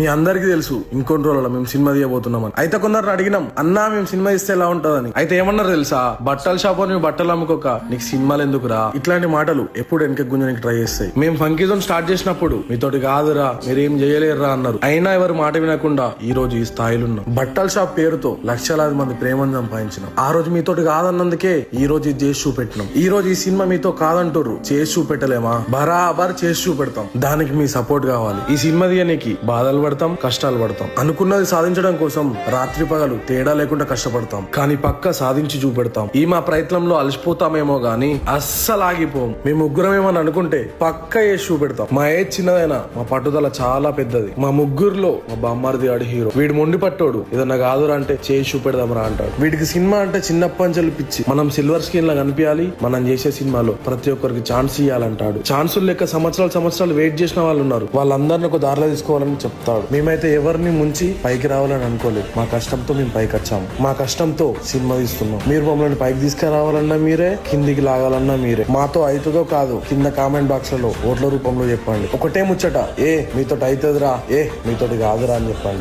మీ అందరికీ తెలుసు ఇంకొన్ని రోజుల్లో మేము సినిమా తీయబోతున్నామని. అయితే కొందరు అడిగినాం, అన్నా మేము సినిమా ఇస్తే ఎలా ఉంటదని. అయితే ఏమన్నారు తెలుసా, బట్టల షాప్ అని బట్టలు అమ్ముకోక నీకు సినిమాలు ఎందుకురా, ఇట్లాంటి మాటలు ఎప్పుడు వెనక గుంజనికి ట్రై చేస్తాయి. మేము ఫంకీ జోన్ స్టార్ట్ చేసినప్పుడు మీతోటి కాదురా, మీరేం చేయలేరురా అన్నారు. అయినా ఎవరు మాట వినకుండా ఈ రోజు ఈ స్థాయిలో ఉన్నాం. బట్టల షాప్ పేరుతో లక్షలాది మంది ప్రేమను సంపాదించినాం. ఆ రోజు మీతోటి కాదన్నందుకే ఈ రోజు ఇది చేసి చూపెట్టినాం. ఈ రోజు ఈ సినిమా మీతో కాదంటుర్రు, చేసి చూపెట్టలేమా? బరాబర్ చేసి చూపెడతాం. దానికి మీ సపోర్ట్ కావాలి. ఈ సినిమా తీయనికి బాధలు పడతాం, కష్టాలు పడతాం. అనుకున్నది సాధించడం కోసం రాత్రి పగలు తేడా లేకుండా కష్టపడతాం. కానీ పక్క సాధించి చూపెడతాం. ఈ మా ప్రయత్నంలో అలసిపోతామేమో గానీ అస్సలు ఆగిపోం. మేము ముగ్గురమేమని అనుకుంటే పక్క చేసి చూపెడతాం. మా ఏజ్ చిన్నదైనా మా పట్టుదల చాలా పెద్దది. మా ముగ్గురులో మా బామ్మారిది ఆడు హీరో. వీడు మొండి పట్టోడు, ఏదన్నా కాదురా అంటే చేసి చూపెడదాం రా అంటాడు. వీడికి సినిమా అంటే చిన్నప్పంచెలు పిచ్చి. మనం సిల్వర్ స్క్రీన్ లా కనిపించాలి, మనం చేసే సినిమాలో ప్రతి ఒక్కరికి ఛాన్స్ ఇవ్వాలంటాడు. ఛాన్సులు లెక్క సంవత్సరాలు వెయిట్ చేసిన వాళ్ళు ఉన్నారు. వాళ్ళందరినీ ఒక దారిలో తీసుకోవాలని చెప్తాడు. మేమైతే ఎవరిని ముంచి పైకి రావాలని అనుకోలేదు. మా కష్టంతో మేము పైకి వచ్చాము. మా కష్టంతో సినిమా తీస్తున్నాం. మీరు మమ్మల్ని పైకి తీసుకురావాలన్నా మీరే, కిందికి లాగాలన్నా మీరే. మాతో అవుతుందో కాదు కింద కామెంట్ బాక్స్ లలో ఓట్ల రూపంలో చెప్పండి. ఒకటే ముచ్చట, మీతోటి అవుతుందిరా, మీతోటి కాదురా అని చెప్పండి.